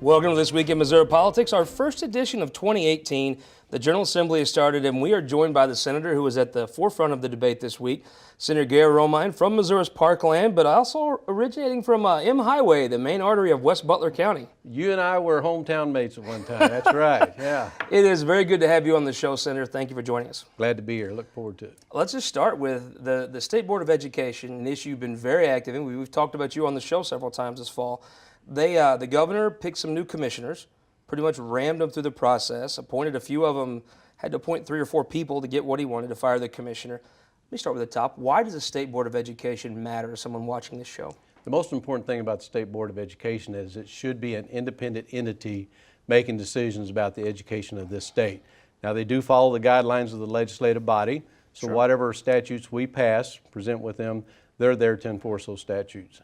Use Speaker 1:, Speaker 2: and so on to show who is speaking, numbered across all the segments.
Speaker 1: Welcome to This Week in Missouri Politics, our first edition of 2018. The General Assembly has started, and we are joined by the senator who was at the forefront of the debate this week, Senator Gary Romine from Missouri's Parkland, but also originating from M Highway, the main artery of West Butler County.
Speaker 2: You and I were hometown mates at one time. That's right, yeah.
Speaker 1: It is very good to have you on the show, Senator. Thank you for joining us.
Speaker 2: Glad to be here. Look forward to it.
Speaker 1: Let's just start with the State Board of Education, an issue you've been very active in. We've talked about you on the show several times this fall. The governor picked some new commissioners, pretty much rammed them through the process, appointed a few of them, had to appoint 3 or 4 people to get what he wanted to fire the commissioner. Let me start with the top. Why does the State Board of Education matter to someone watching this show?
Speaker 2: The most important thing about the State Board of Education is it should be an independent entity making decisions about the education of this state. Now, they do follow the guidelines of the legislative body, so
Speaker 1: Sure.
Speaker 2: whatever statutes we pass, present with them, they're there to enforce those statutes.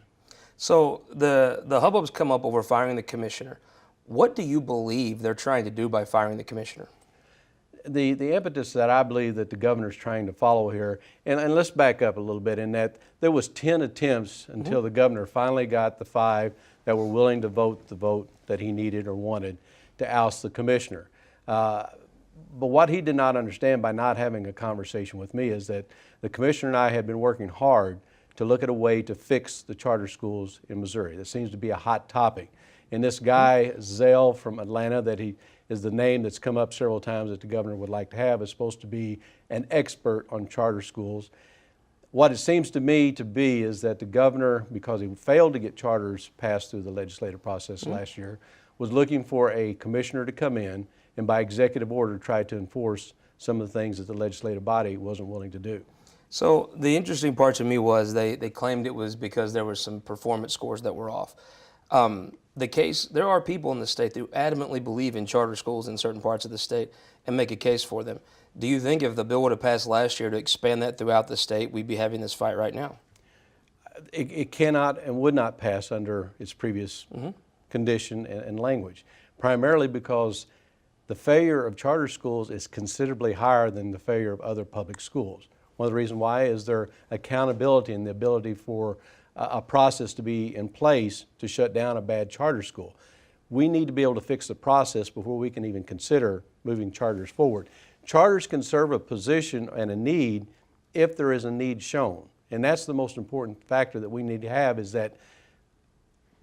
Speaker 1: So the hubbub's come up over firing the commissioner. What do you believe they're trying to do by firing the commissioner?
Speaker 2: The impetus that I believe that the governor's trying to follow here, and let's back up a little bit in that there was 10 attempts until the governor finally got the 5 that were willing to vote the vote that he needed or wanted to oust the commissioner. But what he did not understand by not having a conversation with me is that the commissioner and I had been working hard to look at a way to fix the charter schools in Missouri. That seems to be a hot topic. And this guy, Zell from Atlanta, that he is the name that's come up several times that the governor would like to have, is supposed to be an expert on charter schools. What it seems to me to be is that the governor, because he failed to get charters passed through the legislative process last year, was looking for a commissioner to come in and by executive order try to enforce some of the things that the legislative body wasn't willing to do.
Speaker 1: So the interesting part to me was they claimed it was because there were some performance scores that were off. There are people in the state that adamantly believe in charter schools in certain parts of the state and make a case for them. Do you think if the bill would have passed last year to expand that throughout the state, we'd be having this fight right now?
Speaker 2: It cannot and would not pass under its previous condition and language, primarily because the failure of charter schools is considerably higher than the failure of other public schools. One of the reasons why is their accountability and the ability for a process to be in place to shut down a bad charter school. We need to be able to fix the process before we can even consider moving charters forward. Charters can serve a position and a need if there is a need shown. And that's the most important factor that we need to have, is that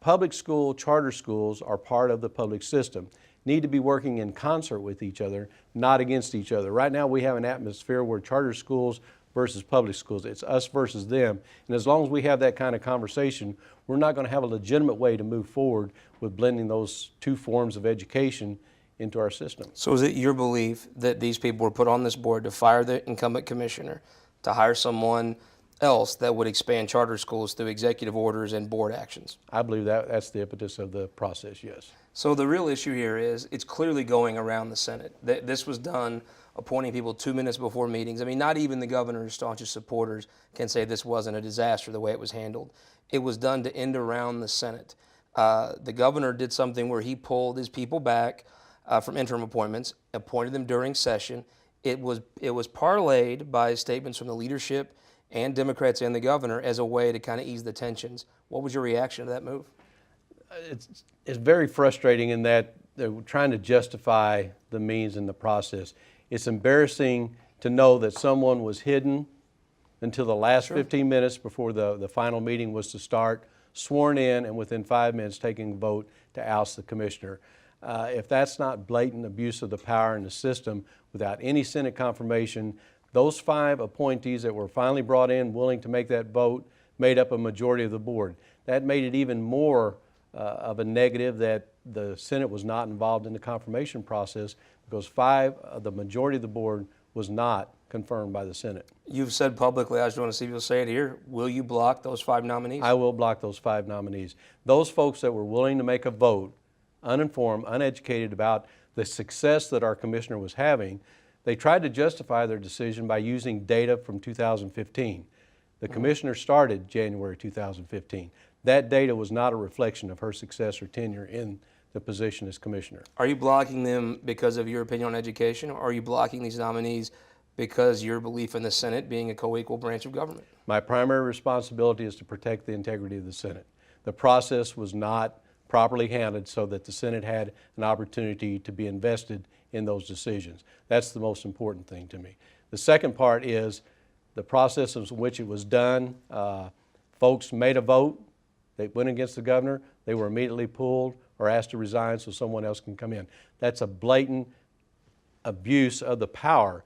Speaker 2: public school, charter schools are part of the public system, need to be working in concert with each other, not against each other. Right now we have an atmosphere where charter schools versus public schools, it's us versus them. And as long as we have that kind of conversation, we're not going to have a legitimate way to move forward with blending those 2 forms of education into our system.
Speaker 1: So is it your belief that these people were put on this board to fire the incumbent commissioner, to hire someone else that would expand charter schools through executive orders and board actions?
Speaker 2: I believe that's the impetus of the process, yes.
Speaker 1: So the real issue here is it's clearly going around the Senate. This was done appointing people 2 minutes before meetings. I mean, not even the governor's staunchest supporters can say this wasn't a disaster the way it was handled. It was done to end around the Senate. The governor did something where he pulled his people back from interim appointments, appointed them during session. It was parlayed by statements from the leadership and Democrats and the governor as a way to kind of ease the tensions. What was your reaction to that move?
Speaker 2: It's very frustrating in that they're trying to justify the means and the process. It's embarrassing to know that someone was hidden until the last 15 minutes before the final meeting was to start, sworn in, and within 5 minutes taking a vote to oust the commissioner. If that's not blatant abuse of the power in the system without any Senate confirmation, those 5 appointees that were finally brought in willing to make that vote made up a majority of the board. That made it even more of a negative that the Senate was not involved in the confirmation process, because the majority of the board was not confirmed by the Senate.
Speaker 1: You've said publicly, I just want to see if you'll say it here, will you block those 5 nominees?
Speaker 2: I will block those 5 nominees. Those folks that were willing to make a vote, uninformed, uneducated about the success that our commissioner was having, they tried to justify their decision by using data from 2015. The commissioner started January 2015. That data was not a reflection of her success or tenure in the position as commissioner.
Speaker 1: Are you blocking them because of your opinion on education, or are you blocking these nominees because your belief in the Senate being a co-equal branch of government?
Speaker 2: My primary responsibility is to protect the integrity of the Senate. The process was not properly handled so that the Senate had an opportunity to be invested in those decisions. That's the most important thing to me. The second part is the process in which it was done. Folks made a vote. They went against the governor. They were immediately pulled or asked to resign so someone else can come in. That's a blatant abuse of the power.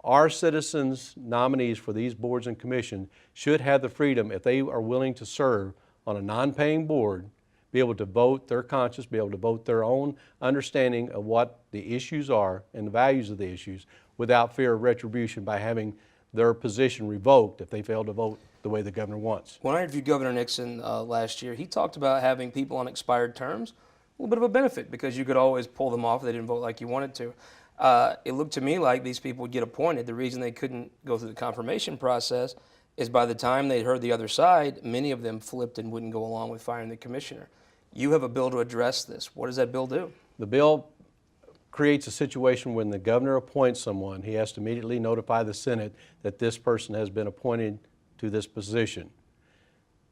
Speaker 2: Our citizens' nominees for these boards and commissions should have the freedom, if they are willing to serve on a non-paying board, be able to vote their conscience, be able to vote their own understanding of what the issues are and the values of the issues without fear of retribution by having their position revoked if they fail to vote the way the governor wants.
Speaker 1: When I interviewed Governor Nixon last year, he talked about having people on expired terms, a little bit of a benefit because you could always pull them off if they didn't vote like you wanted to. It looked to me like these people would get appointed. The reason they couldn't go through the confirmation process is by the time they heard the other side, many of them flipped and wouldn't go along with firing the commissioner. You have a bill to address this. What does that bill do?
Speaker 2: The bill creates a situation when the governor appoints someone, he has to immediately notify the Senate that this person has been appointed to this position.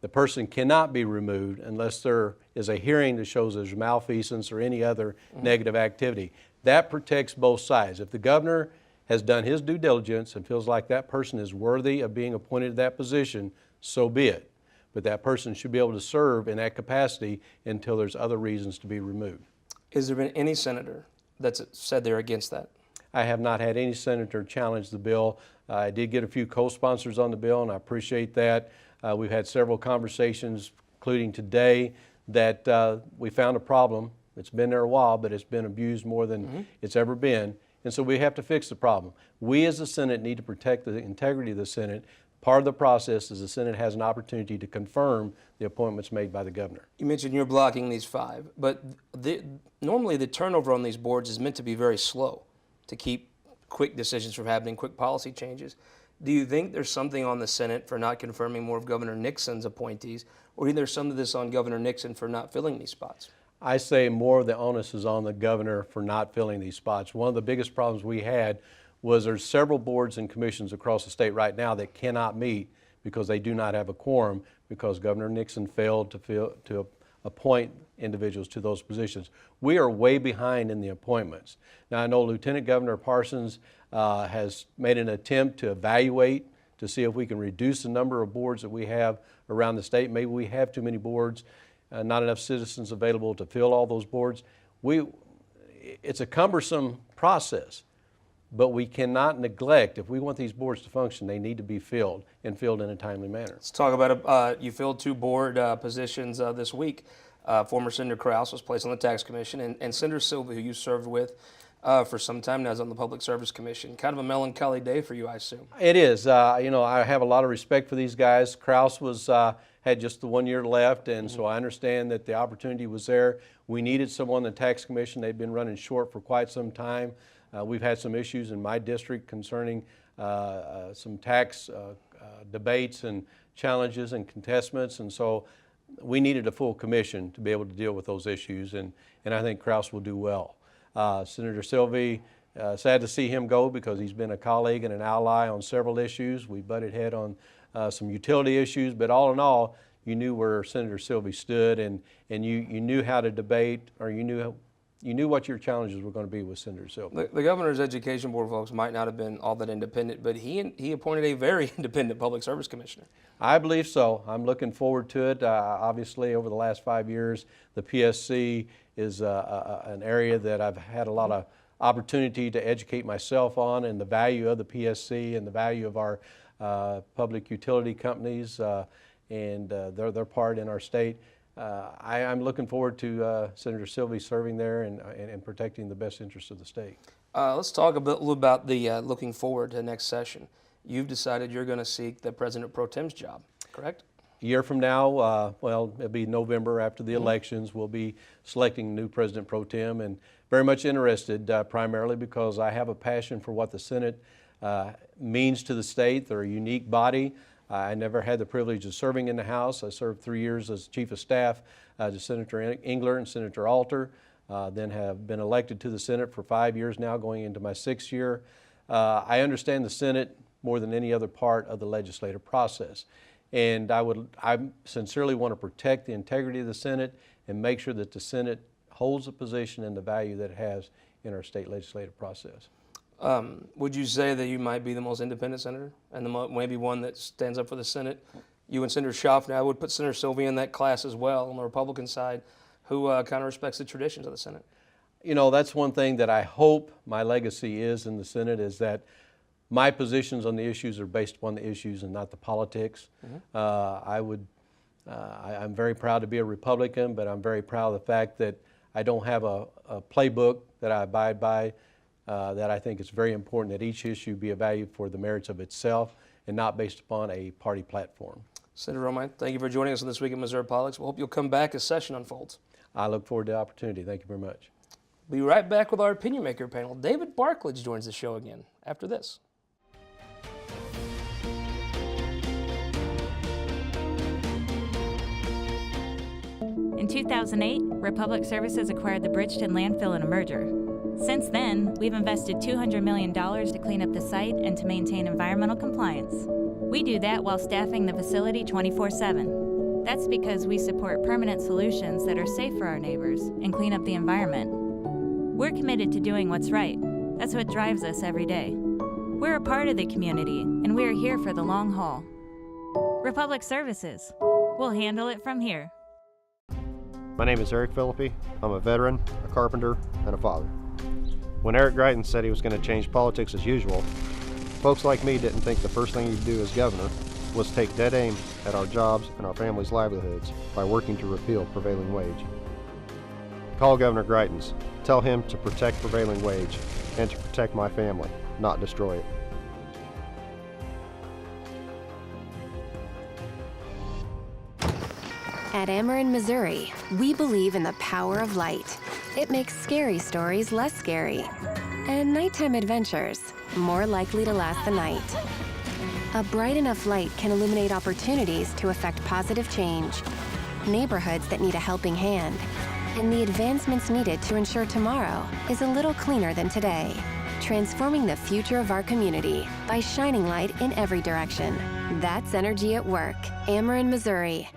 Speaker 2: The person cannot be removed unless there is a hearing that shows there's malfeasance or any other negative activity. That protects both sides. If the governor has done his due diligence and feels like that person is worthy of being appointed to that position, so be it. But that person should be able to serve in that capacity until there's other reasons to be removed.
Speaker 1: Has there been any senator that's said they're against that?
Speaker 2: I have not had any senator challenge the bill. I did get a few co-sponsors on the bill, and I appreciate that. We've had several conversations, including today, that we found a problem. It's been there a while, but it's been abused more than it's ever been. And so we have to fix the problem. We as the Senate need to protect the integrity of the Senate. Part of the process is the Senate has an opportunity to confirm the appointments made by the governor.
Speaker 1: You mentioned you're blocking these 5, but normally the turnover on these boards is meant to be very slow to keep quick decisions from happening, quick policy changes. Do you think there's something on the Senate for not confirming more of Governor Nixon's appointees, or is there some of this on Governor Nixon for not filling these spots?
Speaker 2: I say more of the onus is on the governor for not filling these spots. One of the biggest problems we had was there's several boards and commissions across the state right now that cannot meet because they do not have a quorum because Governor Nixon failed to appoint individuals to those positions. We are way behind in the appointments. Now I know Lieutenant Governor Parsons has made an attempt to evaluate to see if we can reduce the number of boards that we have around the state. Maybe we have too many boards, not enough citizens available to fill all those boards. It's a cumbersome process, but we cannot neglect, if we want these boards to function, they need to be filled and filled in a timely manner.
Speaker 1: Let's talk about you filled 2 board positions this week. Former Senator Krause was placed on the Tax Commission, and Senator Silvey, who you served with for some time now, is on the Public Service Commission. Kind of a melancholy day for you, I assume.
Speaker 2: It is. You know, I have a lot of respect for these guys. Krause had just the 1 year left, and so I understand that the opportunity was there. We needed someone on the Tax Commission. They've been running short for quite some time. We've had some issues in my district concerning some tax debates and challenges and contestments, and so we needed a full commission to be able to deal with those issues, and I think Krause will do well. Senator Silvey, sad to see him go because he's been a colleague and an ally on several issues. We butted head on some utility issues, but all in all, you knew where Senator Silvey stood, and you knew how to debate, or you knew what your challenges were going to be with Senator Silvey.
Speaker 1: The governor's education board folks might not have been all that independent, but he appointed a very independent public service commissioner.
Speaker 2: I believe so. I'm looking forward to it. Obviously, over the last 5 years, the PSC is an area that I've had a lot of opportunity to educate myself on, and the value of the PSC and the value of our public utility companies and their part in our state. I'm looking forward to Senator Silvey serving there and protecting the best interests of the state.
Speaker 1: Let's talk a little about the looking forward to the next session. You've decided you're going to seek the President Pro Tem's job, correct?
Speaker 2: A year from now, well, it'll be November after the elections, we'll be selecting new President Pro Tem, and very much interested primarily because I have a passion for what the Senate means to the state. They're a unique body. I never had the privilege of serving in the House. I served 3 years as Chief of Staff to Senator Engler and Senator Alter, then have been elected to the Senate for 5 years now, going into my 6th year. I understand the Senate more than any other part of the legislative process. And I sincerely want to protect the integrity of the Senate and make sure that the Senate holds the position and the value that it has in our state legislative process.
Speaker 1: Would you say that you might be the most independent senator and maybe one that stands up for the Senate? You and Senator Schaffner, I would put Senator Silvey in that class as well on the Republican side, who kind of respects the traditions of the Senate.
Speaker 2: You know, that's one thing that I hope my legacy is in the Senate, is that my positions on the issues are based upon the issues and not the politics. I'm very proud to be a Republican, but I'm very proud of the fact that I don't have a playbook that I abide by, that I think it's very important that each issue be evaluated for the merits of itself and not based upon a party platform.
Speaker 1: Senator Romine, thank you for joining us on This Week in Missouri Politics. We hope you'll come back as session unfolds.
Speaker 2: I look forward to the opportunity. Thank you very much.
Speaker 1: We'll be right back with our opinion maker panel. David Barklage joins the show again after this.
Speaker 3: In 2008, Republic Services acquired the Bridgeton landfill in a merger. Since then, we've invested $200 million to clean up the site and to maintain environmental compliance. We do that while staffing the facility 24/7. That's because we support permanent solutions that are safe for our neighbors and clean up the environment. We're committed to doing what's right. That's what drives us every day. We're a part of the community, and we are here for the long haul. Republic Services. We'll handle it from here.
Speaker 4: My name is Eric Philippi. I'm a veteran, a carpenter, and a father. When Eric Greitens said he was going to change politics as usual, folks like me didn't think the first thing he'd do as governor was take dead aim at our jobs and our families' livelihoods by working to repeal prevailing wage. Call Governor Greitens. Tell him to protect prevailing wage and to protect my family, not destroy it.
Speaker 5: At Ameren, Missouri, we believe in the power of light. It makes scary stories less scary, and nighttime adventures more likely to last the night. A bright enough light can illuminate opportunities to affect positive change, neighborhoods that need a helping hand, and the advancements needed to ensure tomorrow is a little cleaner than today. Transforming the future of our community by shining light in every direction. That's energy at work. Ameren, Missouri.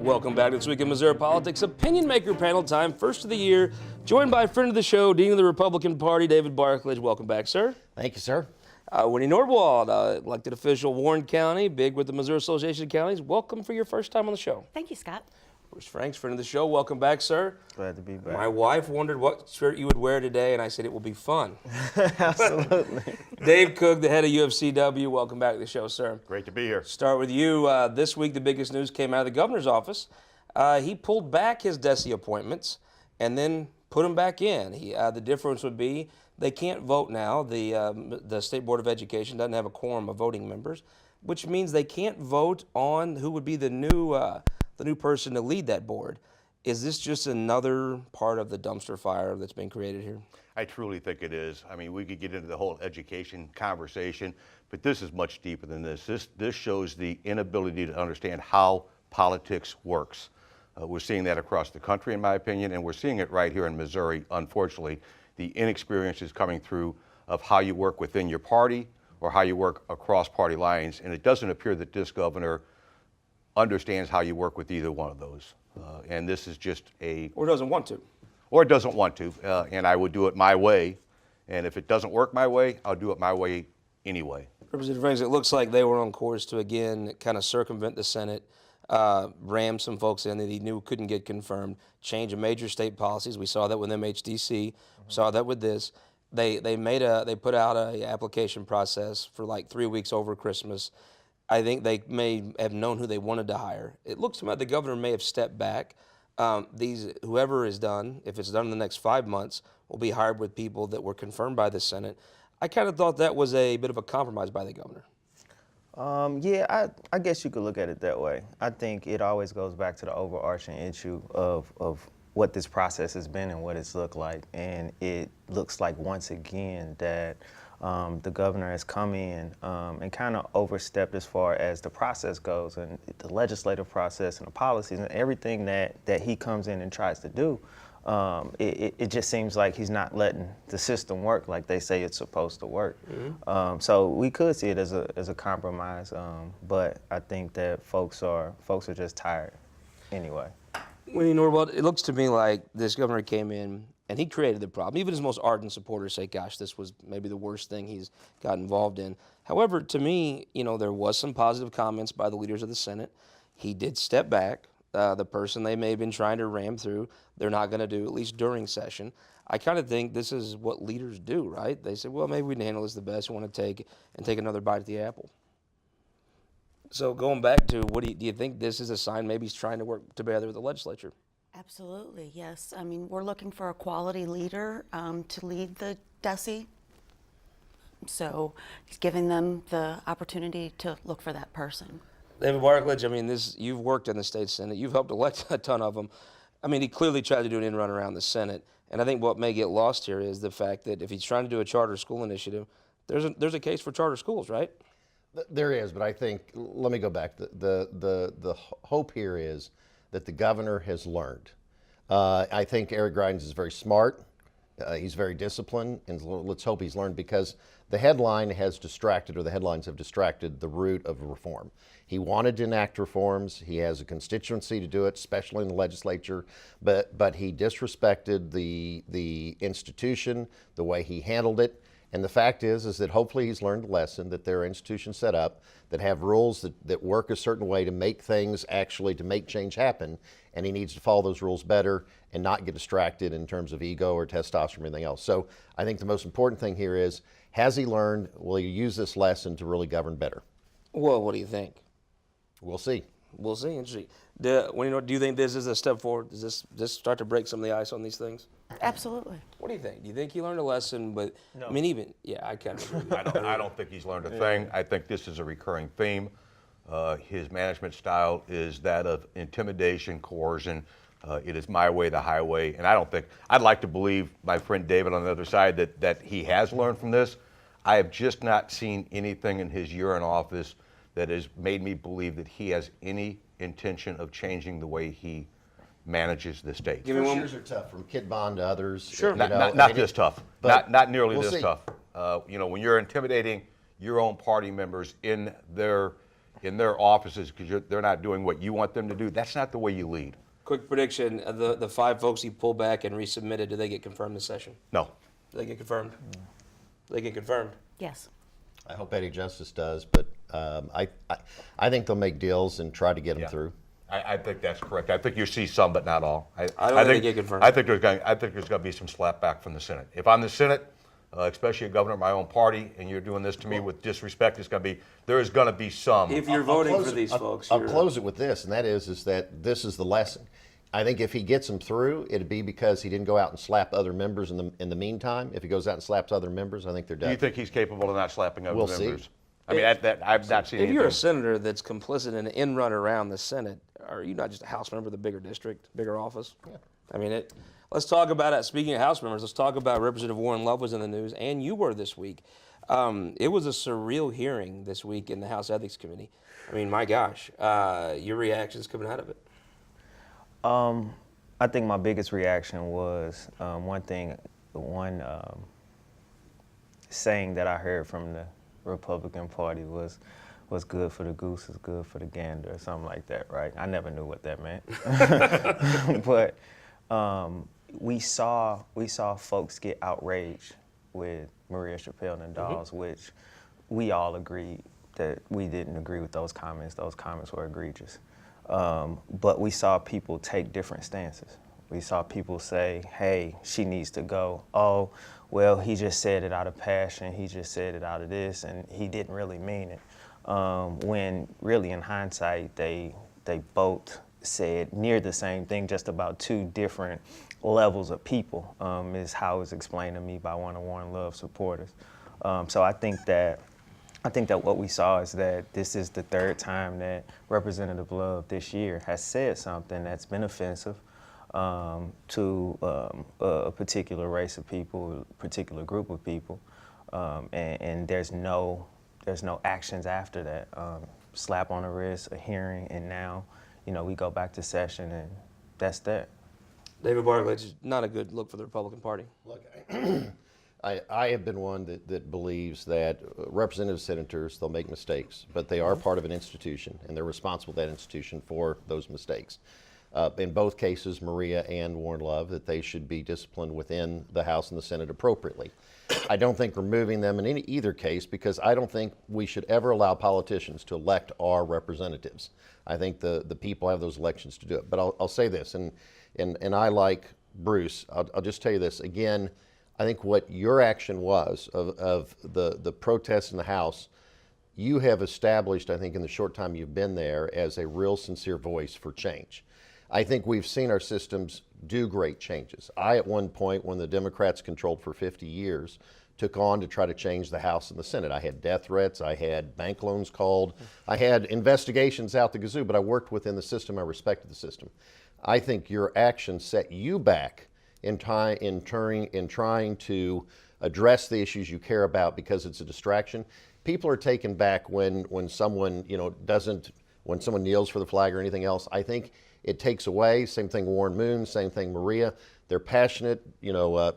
Speaker 1: Welcome back to This Week in Missouri Politics, opinion maker panel time, first of the year, joined by a friend of the show, Dean of the Republican Party, David Barklage. Welcome back, sir.
Speaker 6: Thank you, sir.
Speaker 1: Wendy Nordwald, elected official, Warren County, big with the Missouri Association of Counties. Welcome for your first time on the show.
Speaker 7: Thank you, Scott.
Speaker 1: Bruce Franks, friend of the show. Welcome back, sir.
Speaker 6: Glad to be back.
Speaker 1: My wife wondered what shirt you would wear today, and I said it will be fun.
Speaker 6: Absolutely.
Speaker 1: Dave Cook, the head of UFCW. Welcome back to the show, sir.
Speaker 8: Great to be here.
Speaker 1: Start with you. This week, the biggest news came out of the governor's office. He pulled back his DESE appointments and then put them back in. The difference would be they can't vote now. The State Board of Education doesn't have a quorum of voting members, which means they can't vote on who would be the new person to lead that board. Is this just another part of the dumpster fire that's been created here?
Speaker 8: I truly think it is. I mean, we could get into the whole education conversation, but this is much deeper than this. This shows the inability to understand how politics works. We're seeing that across the country, in my opinion, and we're seeing it right here in Missouri, unfortunately. The inexperience is coming through of how you work within your party or how you work across party lines, and it doesn't appear that this governor understands how you work with either one of those. And this is just
Speaker 1: Or doesn't want to.
Speaker 8: Or doesn't want to, and I would do it my way. And if it doesn't work my way, I'll do it my way anyway.
Speaker 1: Representative Franks, it looks like they were on course to, again, kind of circumvent the Senate, ram some folks in that he knew couldn't get confirmed, change of major state policies. We saw that with MHDC. We saw that with this. They put out a application process for like 3 weeks over Christmas. I think they may have known who they wanted to hire. It looks to me like the governor may have stepped back. Whoever is done, if it's done in the next 5 months, will be hired with people that were confirmed by the Senate. I kind of thought that was a bit of a compromise by the governor.
Speaker 6: Yeah, I guess you could look at it that way. I think it always goes back to the overarching issue of what this process has been and what it's looked like. And it looks like, once again, that the governor has come in and kind of overstepped as far as the process goes, and the legislative process and the policies and everything that he comes in and tries to do. It just seems like he's not letting the system work like they say it's supposed to work. Mm-hmm. So we could see it as a compromise, but I think that folks are just tired anyway.
Speaker 1: Wendy Nordwald, it looks to me like this governor came in and he created the problem. Even his most ardent supporters say, gosh, this was maybe the worst thing he's got involved in. However, to me, there was some positive comments by the leaders of the Senate. He did step back. The person they may have been trying to ram through, they're not going to do, at least during session. I kind of think this is what leaders do, right? They say, well, maybe we can handle this the best. We want to take another bite at the apple. So going back to, do you think this is a sign maybe he's trying to work together with the legislature?
Speaker 7: Absolutely, yes. I mean, we're looking for a quality leader to lead the DESE. So he's giving them the opportunity to look for that person.
Speaker 1: David Barklage, I mean, you've worked in the state Senate. You've helped elect a ton of them. I mean, he clearly tried to do an end run around the Senate. And I think what may get lost here is the fact that if he's trying to do a charter school initiative, there's a case for charter schools, right?
Speaker 9: There is, but I think, let me go back. The hope here is that the governor has learned. I think Eric Greitens is very smart. He's very disciplined, and let's hope he's learned, because the headlines have distracted the root of reform. He wanted to enact reforms. He has a constituency to do it, especially in the legislature, but he disrespected the institution, the way he handled it. And the fact is that hopefully he's learned a lesson, that there are institutions set up that have rules that work a certain way to make things to make change happen. And he needs to follow those rules better and not get distracted in terms of ego or testosterone or anything else. So I think the most important thing here is, has he learned? Will he use this lesson to really govern better?
Speaker 1: Well, what do you think?
Speaker 9: We'll see.
Speaker 1: We'll see. Interesting. Do you think this is a step forward? Does this start to break some of the ice on these things?
Speaker 7: Absolutely.
Speaker 1: What do you think? Do you think he learned a lesson? But no. I mean, I kind of agree.
Speaker 8: I don't think he's learned a thing. I think this is a recurring theme. His management style is that of intimidation, coercion. It is my way, the highway. And I'd like to believe my friend David on the other side that he has learned from this. I have just not seen anything in his year in office that has made me believe that he has any intention of changing the way he manages the state.
Speaker 9: First years are tough, from Kit Bond to others.
Speaker 1: Sure.
Speaker 8: Not this tough. Not nearly
Speaker 9: we'll
Speaker 8: this
Speaker 9: see.
Speaker 8: tough. When you're intimidating your own party members in their offices because they're not doing what you want them to do, that's not the way you lead.
Speaker 1: Quick prediction: the 5 folks he pulled back and resubmitted, do they get confirmed this session?
Speaker 8: No.
Speaker 1: Do they get confirmed? They get confirmed.
Speaker 7: Yes.
Speaker 9: I hope Eddie Justice does, but I think they'll make deals and try to get them through.
Speaker 8: I think that's correct. I think you see some, but not all.
Speaker 1: I don't think they get confirmed.
Speaker 8: I think there's going to be some slapback from the Senate. If I'm the Senate, especially a governor of my own party, and you're doing this to me with disrespect, there is going to be some.
Speaker 1: If you're voting for these folks,
Speaker 9: I'll close it with this, and that is that this is the lesson. I think if he gets them through, it'd be because he didn't go out and slap other members in the meantime. If he goes out and slaps other members, I think they're done.
Speaker 8: Do you think he's capable of not slapping other members?
Speaker 9: We'll see.
Speaker 8: I mean, I've not seen anything.
Speaker 1: If you're a senator that's complicit in an end run around the Senate, are you not just a House member of the bigger district, bigger office? Yeah. I mean, let's talk about it. Speaking of House members, let's talk about Representative Warren Love was in the news, and you were this week. It was a surreal hearing this week in the House Ethics Committee. I mean, my gosh, your reactions coming out of it?
Speaker 6: I think my biggest reaction was one saying that I heard from the Republican Party was good for the goose is good for the gander, or something like that, right? I never knew what that meant. But we saw folks get outraged with Maria Chappelle and Dawes, which we all agreed that we didn't agree with those comments. Those comments were egregious. But we saw people take different stances. We saw people say, hey, she needs to go. Oh, well, he just said it out of passion. He just said it out of this, and he didn't really mean it. When really, in hindsight, they both said near the same thing, just about 2 different levels of people, is how it was explained to me by one of Warren Love's supporters. So I think that what we saw is that this is the 3rd time that Representative Love this year has said something that's been offensive to a particular race of people, a particular group of people, and there's no actions after that. Slap on the wrist, a hearing, and now, we go back to session, and that's that.
Speaker 1: David Barklage, not a good look for the Republican Party.
Speaker 9: Look, I have been one that believes that representative senators, they'll make mistakes, but they are part of an institution, and they're responsible to that institution for those mistakes. in both cases, Maria and Warren Love, that they should be disciplined within the House and the Senate appropriately. I don't think removing them in either case, because I don't think we should ever allow politicians to elect our representatives. I think the people have those elections to do it. But I'll say this, and I, like Bruce, I'll just tell you this again. I think what your action was of the protests in the House, you have established, I think, in the short time you've been there, as a real sincere voice for change. I think we've seen our systems do great changes. I, at one point, when the Democrats controlled for 50 years, took on to try to change the House and the Senate. I had death threats, I had bank loans called, I had investigations out the gazoo, but I worked within the system, I respected the system. I think your actions set you back in trying to address the issues you care about, because it's a distraction. People are taken back when someone, when someone kneels for the flag or anything else. I think it takes away. Same thing Warren Moon, same thing Maria. They're passionate,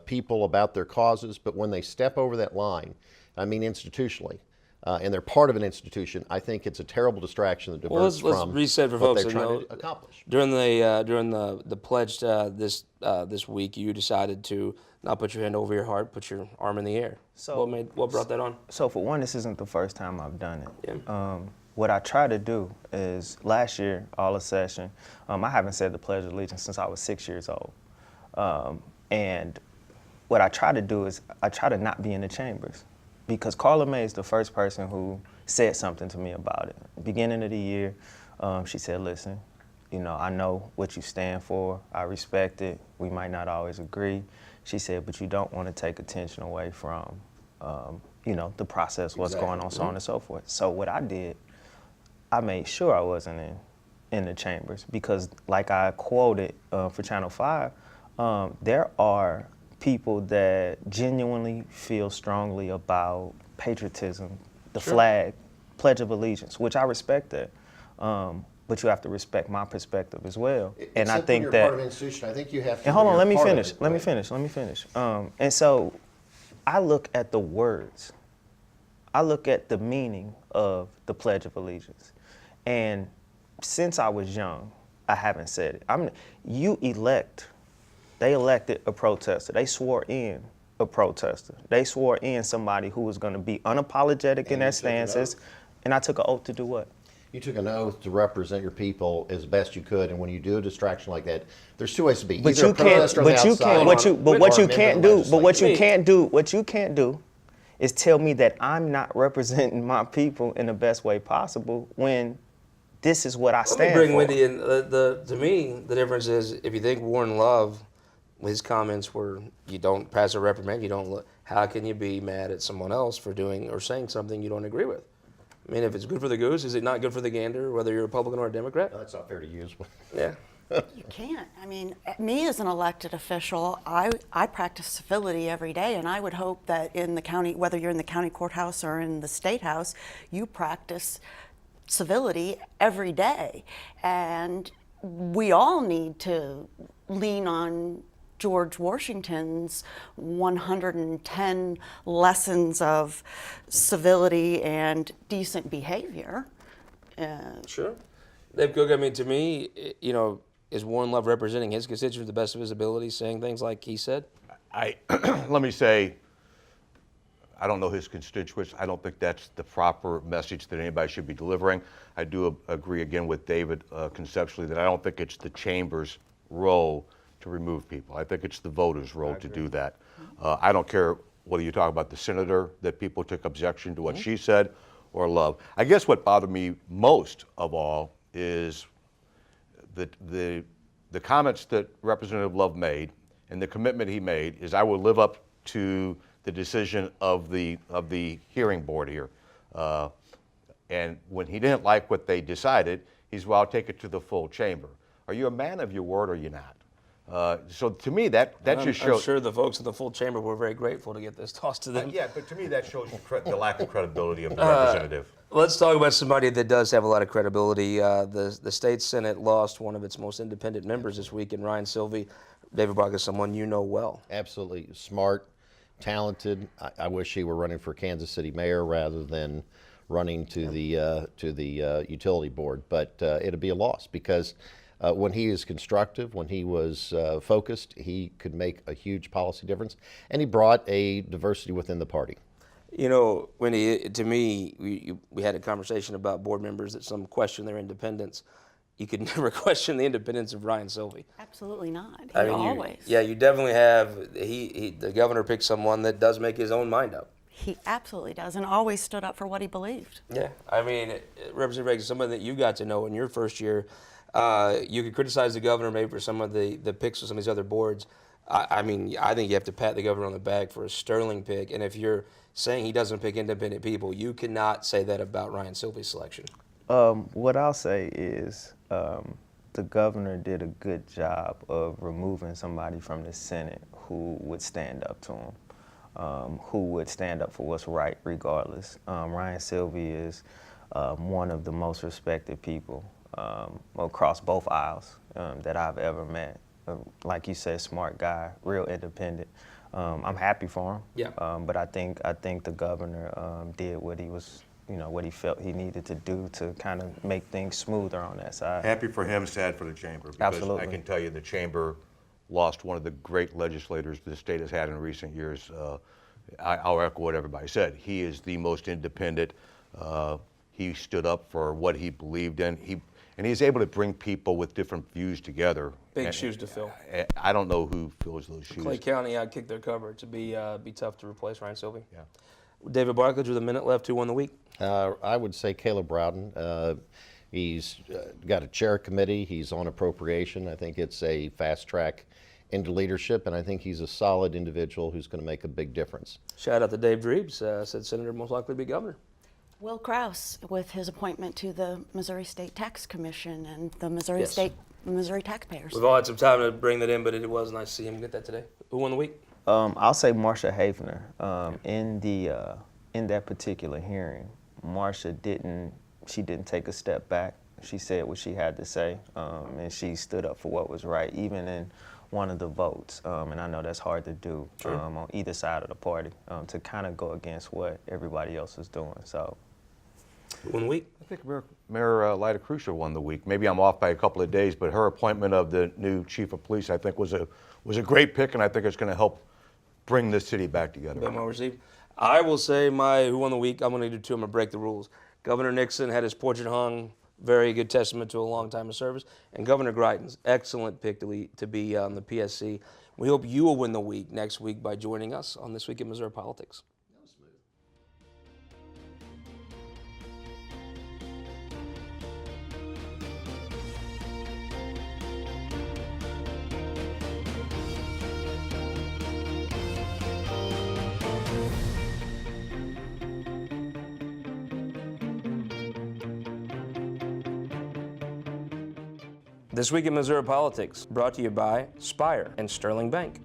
Speaker 9: people about their causes, but when they step over that line, I mean institutionally, and they're part of an institution, I think it's a terrible distraction that diverts
Speaker 1: let's
Speaker 9: from
Speaker 1: reset for
Speaker 9: what
Speaker 1: folks
Speaker 9: they're
Speaker 1: that
Speaker 9: trying
Speaker 1: know.
Speaker 9: to accomplish.
Speaker 1: During the pledge this week, you decided to not put your hand over your heart, put your arm in the air.
Speaker 6: So
Speaker 1: what brought that on?
Speaker 6: So for one, this isn't the first time I've done it.
Speaker 1: Yeah.
Speaker 6: What I try to do is, last year, all of session, I haven't said the Pledge of Allegiance since I was 6 years old. And what I try to do is I try to not be in the chambers, because Carla May is the first person who said something to me about it. Beginning of the year, she said, listen, I know what you stand for. I respect it. We might not always agree. She said, but you don't want to take attention away from, the process, what's going on, so on and so forth. So what I did, I made sure I wasn't in the chambers, because like I quoted for Channel 5, there are people that genuinely feel strongly about patriotism, the flag, Pledge of Allegiance, which I respect that. But you have to respect my perspective as well. And I think
Speaker 9: when you're
Speaker 6: that
Speaker 9: part of an institution, I think you have to.
Speaker 6: and hold on, let me finish.
Speaker 9: Let
Speaker 6: Let me finish. And so I look at the words. I look at the meaning of the Pledge of Allegiance. And since I was young, I haven't said it. They elected a protester. They swore in a protester. They swore in somebody who was going to be unapologetic in their stances. And I took an oath to do what?
Speaker 9: You took an oath to represent your people as best you could, and when you do a distraction like that, there's two ways to be.
Speaker 6: But
Speaker 9: Either
Speaker 6: you
Speaker 9: a protester on the outside
Speaker 6: what you
Speaker 9: or a
Speaker 6: can't
Speaker 9: member of
Speaker 6: do,
Speaker 9: the
Speaker 6: what you can't do is tell me that I'm not representing my people in the best way possible when this is what I stand for.
Speaker 1: Let me bring Wendy in. To me, the difference is, if you think Warren Love, his comments were, you don't pass a reprimand, you don't look, how can you be mad at someone else for doing or saying something you don't agree with? I mean, if it's good for the goose, is it not good for the gander, whether you're a Republican or a Democrat?
Speaker 9: No, that's not fair to use.
Speaker 1: Yeah.
Speaker 7: You can't. I mean, me as an elected official, I practice civility every day, and I would hope that in the county, whether you're in the county courthouse or in the state house, you practice civility every day. And we all need to lean on George Washington's 110 lessons of civility and decent behavior.
Speaker 1: Sure. Dave Cook, I mean, to me, is Warren Love representing his constituents to the best of his ability, saying things like he said?
Speaker 8: Let me say, I don't know his constituents. I don't think that's the proper message that anybody should be delivering. I do agree again with David conceptually that I don't think it's the chamber's role to remove people. I think it's the voters' role to do that. I don't care whether you talk about the senator that people took objection to what she said, or Love. I guess what bothered me most of all is the comments that Representative Love made, and the commitment he made is, I will live up to the decision of the hearing board here. And when he didn't like what they decided, he's, well, I'll take it to the full chamber. Are you a man of your word or are you not? So to me, that just shows.
Speaker 1: I'm sure the folks in the full chamber were very grateful to get this tossed to them.
Speaker 8: Yeah, but to me, that shows the lack of credibility of the representative.
Speaker 1: Let's talk about somebody that does have a lot of credibility. The state Senate lost one of its most independent members this week in Ryan Silvey. David Barklage is someone you know well.
Speaker 9: Absolutely smart, talented. I wish he were running for Kansas City mayor rather than running to the utility board. But it'd be a loss because When he is constructive, when he was focused, he could make a huge policy difference, and he brought a diversity within the party.
Speaker 1: You know, Wendy, to me, we had a conversation about board members that some question their independence. You could never question the independence of Ryan Silvey.
Speaker 7: Absolutely not. He
Speaker 1: I mean,
Speaker 7: always.
Speaker 1: you definitely have. The governor picked someone that does make his own mind up.
Speaker 7: He absolutely does, and always stood up for what he believed.
Speaker 1: Yeah, I mean, Representative Reagan, somebody that you got to know in your first year, you could criticize the governor maybe for some of the picks of some of these other boards. I mean, I think you have to pat the governor on the back for a sterling pick, and if you're saying he doesn't pick independent people, you cannot say that about Ryan Silvey's selection.
Speaker 6: What I'll say is the governor did a good job of removing somebody from the Senate who would stand up to him, who would stand up for what's right regardless. Ryan Silvey is one of the most respected people across both aisles that I've ever met. Like you said, smart guy, real independent. I'm happy for him.
Speaker 1: Yeah.
Speaker 6: But I think the governor did what he was, what he felt he needed to do to kind of make things smoother on that side.
Speaker 8: Happy for him, sad for the chamber. Because
Speaker 6: Absolutely.
Speaker 8: I can tell you the chamber lost one of the great legislators the state has had in recent years. I'll echo what everybody said. He is the most independent. He stood up for what he believed in. And he's able to bring people with different views together.
Speaker 1: Big shoes to fill.
Speaker 8: I don't know who fills those shoes.
Speaker 1: Clay County kicked their cover to be tough to replace Ryan Silvey.
Speaker 8: Yeah.
Speaker 1: David Barklage with a minute left, who won the week?
Speaker 9: I would say Caleb Rowden. He's got a chair committee. He's on appropriation. I think it's a fast track into leadership, and I think he's a solid individual who's going to make a big difference.
Speaker 1: Shout out to Dave Drebes, said Senator most likely to be governor.
Speaker 7: Will Krause, with his appointment to the Missouri State Tax Commission and the Missouri
Speaker 1: Yes.
Speaker 7: Missouri taxpayers.
Speaker 1: We've all had some time to bring that in, but it was nice to see him get that today. Who won the week?
Speaker 6: I'll say Marsha Havner. In that particular hearing, Marsha didn't take a step back. She said what she had to say, and she stood up for what was right, even in one of the votes. And I know that's hard to do on either side of the party, to kind of go against what everybody else is doing. So.
Speaker 1: Who won the week?
Speaker 8: I think Mayor Lyda Crucia won the week. Maybe I'm off by a couple of days, but her appointment of the new chief of police, I think, was a great pick, and I think it's going to help bring this city back together.
Speaker 1: Well received. I will say my who won the week. I'm going to do two. I'm going to break the rules. Governor Nixon had his portrait hung. Very good testament to a long time of service. And Governor Greitens, excellent pick to be on the PSC. We hope you will win the week next week by joining us on This Week in Missouri Politics. This Week in Missouri Politics, brought to you by Spire and Sterling Bank.